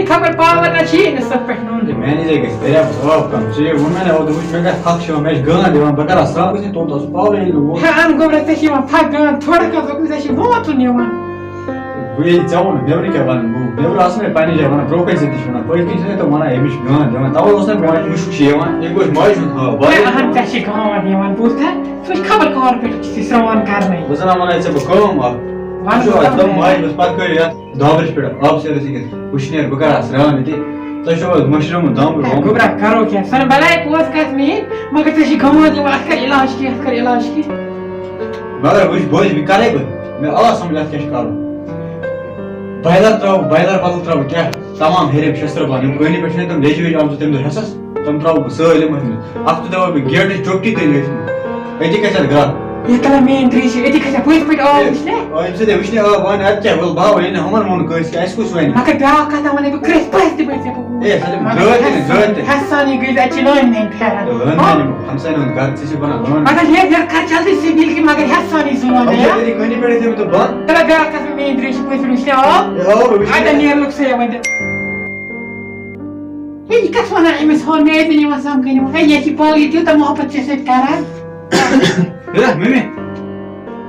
خبر پاور سب پہ مشروم دام کرو کیا سن بلائے پوز کس مین مگر ژے گمان دِوان اتھ کر علاج کی مگر بوز بھی کرے میں اللہ سمجھ اتھ کیا کرو بائلر تراو بدل تراو کیا تمام ہیرے شستر بان گنی پہ تم لیجی ویج آمت تم دہ حصص تم تراو سالم اخ تو دوا گیٹ چوٹی تھی اتی کھسا گرا یہ کلا مین تریش اتی کھسا پوز پٹ آب وچنے وچنے آب وان ات کیا ول باو ان ہمر مون کس اس کس وین مگر بیاکھ کتھ ونے بہ کرس پاس تہ بچ اے سلام گرت حسانی گئی اچ لان نہیں پھیران ہم سن گھر سے بنا لان مگر یہ گھر کر جلدی سے بیل کی مگر حسانی زوان ہے یہ کنی پڑے تھے تو بان ترا بیاکھ کتھ مین تریش پوز وچنے آب ادا نیر لوک سے وند یہ کس ونا امس ہون میں نہیں وسام کنی یہ کی پاگی تیو تا محبت سے سیٹ کران اے ممی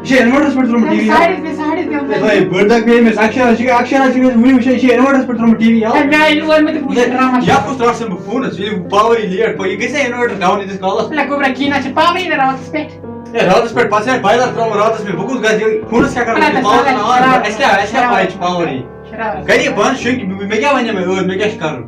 یہ انورٹرس پر ترم ٹی وی سائیڈ پہ بھائی بردا کے میں اکشر ونی وچ یہ انورٹرس پر ترم ٹی وی میں ول میں ڈرامہ یا پوس تراس فون اس پاور لیٹ پہ یہ گسے انورٹر ڈاؤن اس کالس لا کوبرا کینا چھ پاور نہ رات پہ اے رات پر پاسے بائلر ترم رات میں بکوس گس فون اس کیا کر پاور نہ اس پائچ پاور گری بان شک میں کیا ونیا میں کیا کر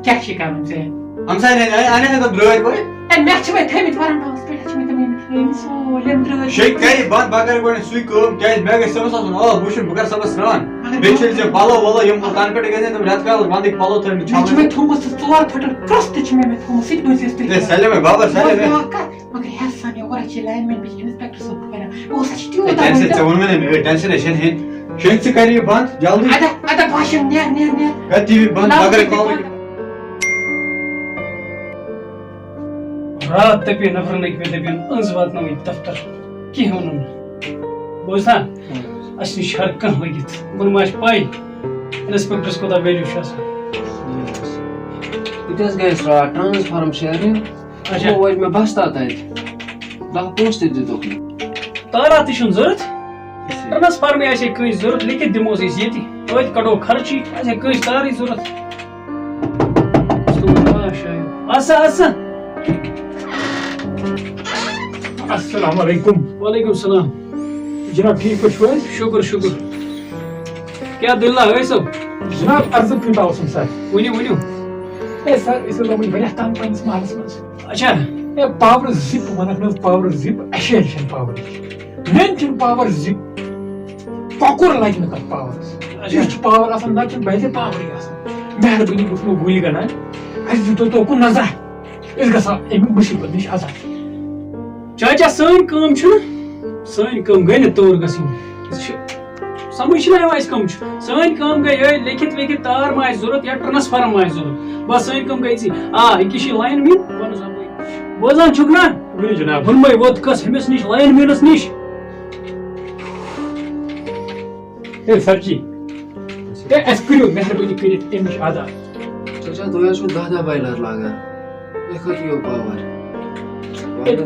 کیا چھ کرن سے ہم سائے انے تو درود پہ اے میں چھ میں تھے ورن ہاس پہ چھ میں سولم درود شیک کری بان باگر گون سوی کو کیا میں گس سمس آسن بوشن بکر سبس ران بیچل سے پالو والو یم کان پہ گزے تو رات کال باندی پالو تھن چھ میں تھومس ژور پھٹن پرست چھ میں تھومس سیٹ بوزیس تے سلام بابا سلام مگر حسانی اور چھ لائن میں بیچ انسپیکٹر صاحب کرا وہ سچ تیو ٹینشن سے ون میں ٹینشن ہے شیک سے کری بان جلدی ادا باشن نیر ٹی وی بان باگر کال رات تپی نفر لگ پہ دپین انز واتن دفتر کی ون بوزنا اس نش ہر کھانا لگت من ما پائی انسپیکٹرس کوتا ویلیو یہ گئی رات ٹرانسفارم شیئرنگ اچھا وہ میں بستا تھا دہ پوسٹ دتک تارا تشن ضرورت ٹرانسفارم آسے کس ضرورت لکھت دموس اس یہ کڑو خرچی آسے کس تارے ضرورت السلام علیکم وعلیکم السلام جناب ٹھیک پہ شکر شکر کیا دلہ ہے سب جناب عرض کیوتہ اوسم سر ؤنِو اے سر اس لوگ واریاہ تنگ پنس محلس مز اچھا اے پاور زپ ونک نا پاور زپ اشیر چھن پاور مین چھن پاور زپ کۄکُر لگہِ نہٕ تتھ پاورس یہ چھُ پاور آسان نتہٕ چھُنہٕ بہتر پاورٕے آسان مہربٲنی گوٚژھ نہٕ گُلۍ گنڈان اَسہِ دِیِو تُہۍ توکُن نظر أسۍ گژھو اَمہِ مُصیبت نِش آزاد چاچا سٲنۍ کٲم چھُنہٕ سٲنۍ کٲم گٔے نہٕ توٗر گژھٕنۍ سمجھ چھُنہ یِوان اَسہِ کٲم چھُ سٲنۍ کٲم گٔے یِہوٚے لیکھِتھ ویکھِتھ تار ما آسہِ ضوٚرتھ یا ٹرانسفارم ما آسہِ ضوٚرتھ بس سٲنۍ کٲم گٔے ژی أکِس چھِ لایِن مین وَنُس اَپٲرۍ بوزان چھُکھ نا ؤنِو جناب ہُنمَے ووت کھس ہُمِس نِش لایِن مینس نِش اے سر جی اے اَسہِ کٔرِو مہربٲنی کٔرِتھ اَمہِ نِش آزاد چچا تُہۍ حظ چھُو دہ بایلر لاگان تُہۍ کَتہِ یِیو پاور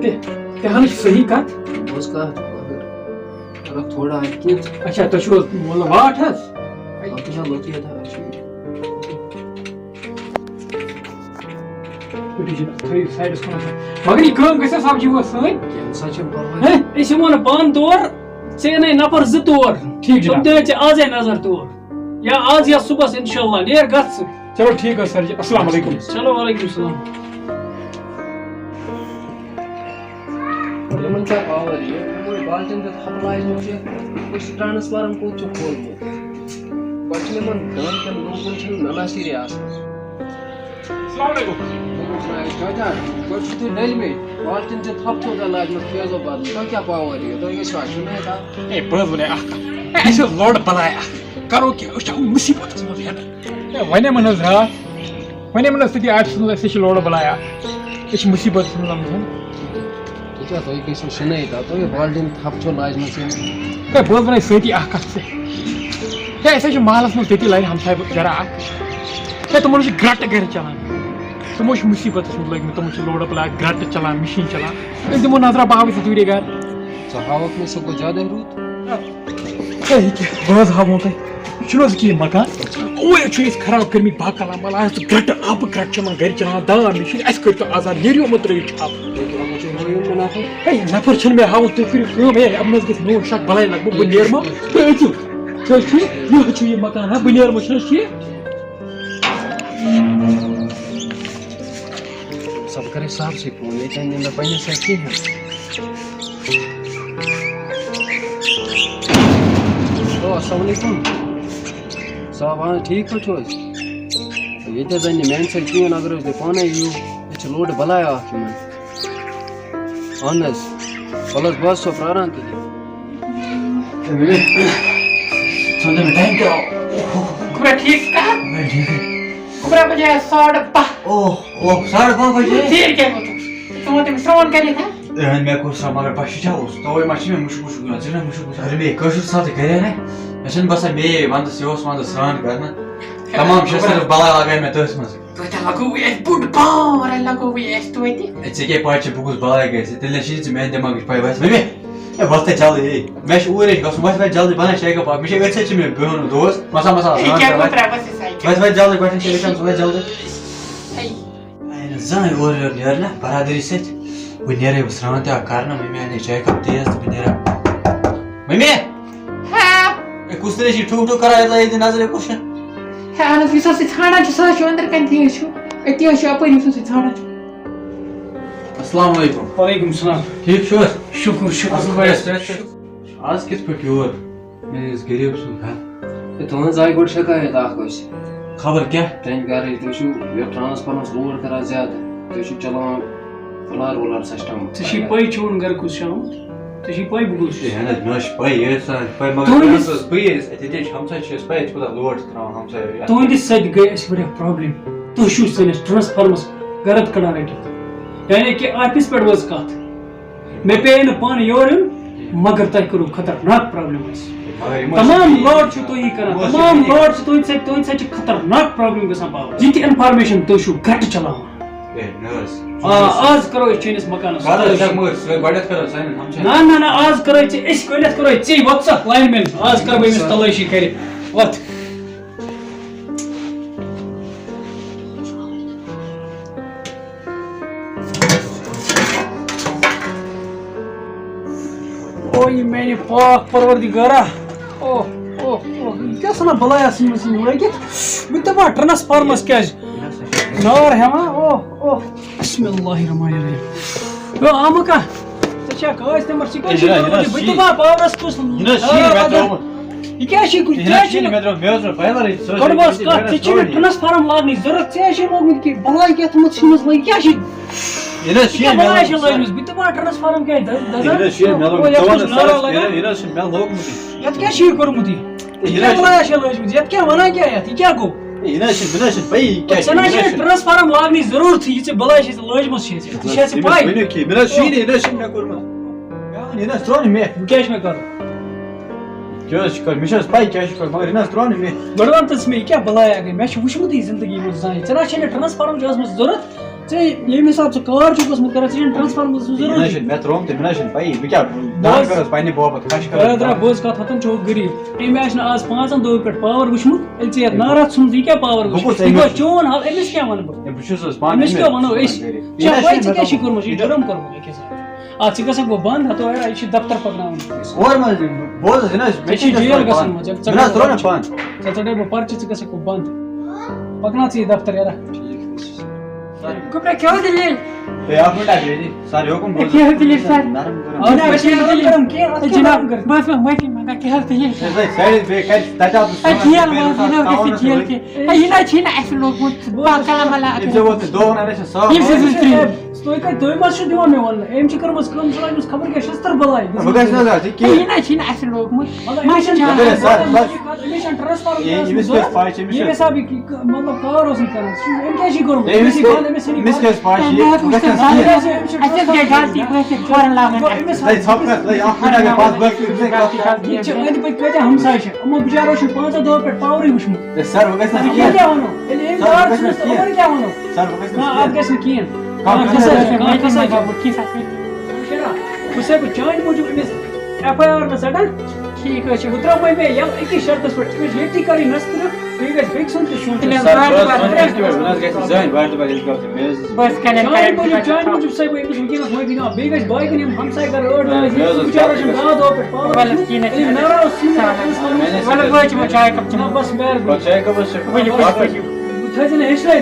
تہِ ہن چھِ صحیح کتھ بوز کتھ مگر فرق تھوڑا ہے کینٛہہ اچھا تُہۍ چھِو حظ مطلب واٹ حظ لۄکٕٹۍ چھا لۄکٕٹۍ تھا تھٲیِو سایڈس کُن مگر یہِ کٲم گژھِ سبزی وٲژ سٲنۍ کینٛہہ سا چھُنہٕ پرواے أسۍ یِمو نہٕ پانہٕ تور ژےٚ اَنے نفر زٕ تور ٹھیٖک تِم جناب دِوے ژےٚ آزے نظر تور یا آز یا صبحس انشاءاللہ نیر گژھ ژٕ چلو ٹھیٖک حظ سر جی السلام علیکم چلو وعلیکم السلام یِمن چھا پاور یِمن بالٹین تہِ تھپلایزمُت چھُ کُس ٹرانسفارم کوٚت چھُ کھولمُت پتہٕ چھُ یِمن گامکٮ۪ن لوٗکن چھنہٕ نناسیٖرے آسان السلام علیکم چاچا گۄڈٕ چھُو تُہۍ ڈٔلۍمٕتۍ بالٹیٖن چھِ تھپھ تھوٚد لاجمٕژ فیضو بدلہٕ تۄہہِ کیٛاہ پاور یِیو تُہۍ گٔژھِو چھُنہٕ ہٮ۪کان اے بہٕ حظ وَنے اکھ کَتھ اَسہِ حظ لوڑ بلاے اکھ کرو کیٚنٛہہ أسۍ چھِ مُصیٖبتس منٛز ہٮ۪نہٕ اے وَنیمَن حظ راتھ وَنیمَن حظ تٔتی آفِسَس منٛز أسۍ چھِ لوڑ بلاے اکھ أسۍ چھِ مُصیٖبتس منٛز آمٕژ کیٛاہ تُہۍ گٔژھِو شِنٕے تَتھ تۄہہِ بالٹیٖن تھپھ چھو لاجمٕژ ہے بہٕ حظ وَنے سۭتی اکھ کَتھ ژےٚ ہے أسۍ حظ چھِ محلَس منٛز تٔتی لَرِ ہمساے گرا اکھ ہے تِمن حظ چھِ گرٛٹہٕ گرِ چلان تِمو چھِ مُصیٖبتس منٛز لٔگمٕتۍ تِمن چھِ لوڑ بلاے گرٛٹہٕ چلان مِشیٖن چلان أسۍ دِمو نظرا باوٕے ژٕ دوٗرے گرٕ ژٕ ہاوکھ مےٚ سُہ گوٚو زیادَے روٗد ہے یہِ کیٛاہ بہٕ حظ ہاوو تۄہہِ یہِ چھُنہٕ حظ کِہیٖنۍ مکان اوٗرۍ چھِ أسۍ خراب کٔرمٕتۍ باقلا مال آز تہٕ گرٛٹہٕ آبہٕ گرٛٹہٕ چھِ یِمن گرِ چلاوان داو مِشیٖن اَسہِ کٔرۍتو آزاد نیرِو یِمو ترٛٲیِو چھاپ ہے نفر چھِنہٕ مےٚ ہاوُن تُہۍ کٔرِو کٲم ہے اَمہِ منٛز گژھِ میون شک بلاے لگ بگ بہٕ نیرمو تُہۍ أژِو تُہۍ چھُو یِہوے چھُ یہِ مکان ہا بہٕ نیرمو چھُنہٕ حظ ٹھیٖک سب کرے صاحبسٕے فون ییٚتہِ اَنہِ مےٚ پنٛنہِ سۭتۍ کِہیٖنۍ ہیلو السلام علیکم صاحب اہن حظ ٹھیٖک پٲٹھۍ چھُو حظ ییٚتہِ حظ اَنہِ نہٕ میٛانہِ سۭتۍ کِہیٖنۍ اگر حظ تُہۍ پانَے یِیِو ییٚتہِ چھِ لوڑٕ بلاے اکھ یِمن اہن حظ وَلہٕ حظ بہٕ حظ چھُسو پرٛاران تیٚلہِ ٹایم کیا گوبرا ٹھیک کہا گوبرا بجے 12:30 اوہ 5:30 بجے ژیر کیٛاہ گوٚو تِمو تٔمِس سرٛان کٔرِتھ ہا مےٚ کوٚر سۄ مگر بہٕ چھُس اوس تَوَے ما چھِ مےٚ مُشُک وُشُک یِوان ژٕ چھُنہ مُشُک وُشُک اگر مےٚ کٲشُر ساتہٕ گرے نا مےٚ چھُنہٕ باسان مے وَندَس یہِ اوس وَندَس سرٛان کرنہٕ تمام شےٚ بلاے لگاے مےٚ تٔتھۍ منٛز توتہِ لگووٕے اَسہِ بوٚڑ بارٕ لگووٕے اَسہِ توتہِ ژےٚ کیٛاہ پاے چھِ بہٕ کُس بلاے گژھِ تیٚلہِ چھِی ژٕ میٛانہِ دٮ۪ماغٕچ پاے وَتھ مےٚ ہے وَتھ جلدی ہے مےٚ چھُ اوٗرۍ گژھُن وَتھ جلدی بَناے شیخ پاک مےٚ چھِ أتھۍ سۭتۍ چھِ مےٚ بِہُن دوس مسا کیٛاہ گوبرا بس وَتھ جلدی گۄڈٕنٮ۪تھ چھِ أسۍ ژٕ وَتھ جلدی زانٛہہ اورٕ یورٕ نیرٕ نا برادٔری سۭتۍ بہٕ نیرے بہٕ سرٛان تہِ آو کرنہٕ مٔمی اَنے چاے کپ تیز تہٕ بہٕ نیرا مٔمی ہے کُس تیٚلہِ چھِ ٹھوٗک ٹھوٗک کران ییٚتہِ نظرِ کُس چھُ اہن حظ یُس حظ تُہۍ ژھانڈان چھُ سُہ حظ چھُ أنٛدرٕ کَنۍ حظ چھُ أتی حظ چھُ اَپٲرۍ یُس حظ تُہۍ ژھانڈان چھُ السلام علیکم وعلیکم السلام ٹھیٖک چھُو حظ شُکُر شُکُر اصٕل پٲٹھۍ آز کِتھ پٲٹھۍ یور مےٚ ٲس غریٖب سُنٛد گرٕ تُہٕنٛز آیہِ گۄڈٕ شکایت اکھ ٲسۍ خبر کیٛاہ تُہٕنٛدِ گرٕچ تُہۍ چھِو یَتھ ٹرانسفارمس لوڈ کران زیادٕ تُہۍ چھِو چلاوان فُلار وُلار سسٹم ژےٚ چھے پاے چون گرٕ کُس چھُ آمُت ژےٚ چھے پاے بہٕ کُس چھُس اہن حظ مےٚ حظ چھِ پاے یہِ ٲس پاے مگر ٲس پاے ییٚتہِ چھِ ہمساے چھِ اَسہِ پاے ییٚتہِ کوٗتاہ لوڈ چھِ تراوان ہمساے تُہنٛدِ سۭتۍ گٔے اَسہِ واریاہ پرابلم تُہۍ چھِو سٲنِس ٹرانسفارمس گرد کڑان رٔٹِتھ یعنی کہِ آفِس پٮ۪ٹھ وٲژ کتھ مےٚ پیٚیے نہٕ پانہٕ یور یُن مگر تۄہہِ کوٚروٕ خطرناک پرابلم اَسہِ تمام لوڈ چھُو تُہی کران تمام لوڈ چھِ تُہنٛدِ سۭتۍ چھِ خطرناک پرابلم گژھان پاور یہِ تہِ انفارمیشن تُہۍ چھِو گرٹہٕ چلاوان آز کرو أسۍ چٲنِس مکانس نہ نہ آز کرو أسۍ گۄڈنیٚتھ کرو ژے وۄپھ سا لاین مین آز کرو بہٕ أمِس تلٲشی کٔرِتھ وۄتھ او یہِ میانہِ پاک پروردِگارا او او او یہِ کیٛاہ سنا بلایا ژھٕنمٕژ یہِ لٲگِتھ بہٕ دپان ٹرانسفارمس کیٛازِ نار ہٮ۪وان او او بسم اللہ الرحمن الرحیم آمکا ژےٚ چھا کٲنٛسہِ نمبر ژٕ کیٛاہ چھُکھ کوٚرمُت بہٕ دپان پاورس کُس یہِ کیٛاہ چھُے گۄڈٕ بس کتھ ژےٚ چھُے مےٚ ٹرانسفارم لاگنٕچ ضروٗرت ژےٚ چھُے لوگمُت کہِ بلاے کیٛاہ تھٲومٕژ ژھٕنمٕژ لٲگِتھ کیٛاہ چھُے بلاے چھِ لٲجمٕژ بہٕ دپان ٹرانسفارم کیٛازِ یتھ کیٛاہ چھُے کوٚرمُت یہِ کیٛاہ بلایا چھِ لٲجمٕژ یتھ کیٛاہ ونان کیٛاہ یتھ یہِ کیٛاہ گوٚو ژےٚ نہ چھے ٹرانسفارم لاگنٕچ ضروٗرتھٕے یہِ ژےٚ بلاے چھے لٲجمٕژ چھے ژےٚ چھے ژےٚ پاے وۄنۍ کیٛاہ چھُ مےٚ کرُن گۄڈٕ وَن تہٕ ژٕ مےٚ یہِ کیٛاہ بلایا گٔے مےٚ چھُ وٕچھمُتٕے زندگی منٛز زانٛہہ ژےٚ نہ چھے نہٕ ٹرانسفارم چھِ ٲسمٕژ ضروٗرت ژےٚ ییٚمہِ حِساب ژٕ کار چھُکھ اوسمُت کران ژےٚ چھُنہٕ ٹرانسفارم ضروٗرت بہٕ حظ کتھ ہتن چھُ غریٖب أمۍ آسہِ نہٕ آز 5 دۄہن پٮ۪ٹھ پاور وٕچھمُت ییٚلہِ ژےٚ یتھ ناراض ژھُنمُت یہِ کیٛاہ پاور وٕچھ یہِ گوٚو چون حال أمِس کیٛاہ ونہٕ بہٕ أمِس کیٛاہ ونو أسۍ ژےٚ پاے ژےٚ کیٛاہ چھُے کوٚرمُت یہِ چھُ جُرم کوٚرمُت أکِس اتھ ژٕ گژھکھ وۄنۍ بنٛد ہتو ایرا یہِ چھُ دفتر پکناوُن ژےٚ چھُے جیل گژھُن وۄنۍ ژےٚ ژَٹے بہٕ پرچہِ ژٕ گژھکھ وۄنۍ بنٛد پکناو ژٕ یہِ دفتر ایرا Compra que é o dele. ہے آپ بیٹا جی سارے حکم بول کیا ہے دلیل سر؟ نرم کرو جناب بس میں معافی مانگا کہ ہر دلیل سر سائڈ پہ کر تاتا جیل وہ جیل کے یہ نہ چھین ایسے لوگ کلام والا یہ وہ دو نہ رہے صاحب یہ سے تو کہ دوی مس چھ دیوان میں ایم چھ کرمس کم چھ خبر کیا شستر بلائی بگاش نہ جا کہ یہ نہ چھین ایسے لوگ ماشاء بگاش سر امیشن ٹرانسفر یہ مس کے پاس یہ حساب مطلب کار اوس کرن ایم کیا چھ کرم مس کے پاس یہ ایسے کیا غلطی کرے فورن لاگن نہیں سب کا نہیں آپ بیٹا کے پاس بک سے غلطی یہ چھ اند پہ کتے ہمسائے چھ امو بچارو چھ 5 دو پہ پاور وچم سر بگاش نہ کیا ونو ایم دار خبر کیا ونو سر بگاش نہ آپ کیسے کین اسے کو چانج موجود امس ایف آئی آر میں سڑن ٹھیک ہے اترا میں یل ایک شرط پر امس یتی کری نستر ٹھیک ہے فکس ہون تو سون بس کرنے چانج موجود سے وہ امس وکینس ہوئی بھی نہ بیگس بائی کن ہم سائے کر اور بیچارہ چھ دو پہ پاور والا کینے نارا سین والا وچ مچائے کپ بس مہربانی بچے کا بس تھے نے ہشلے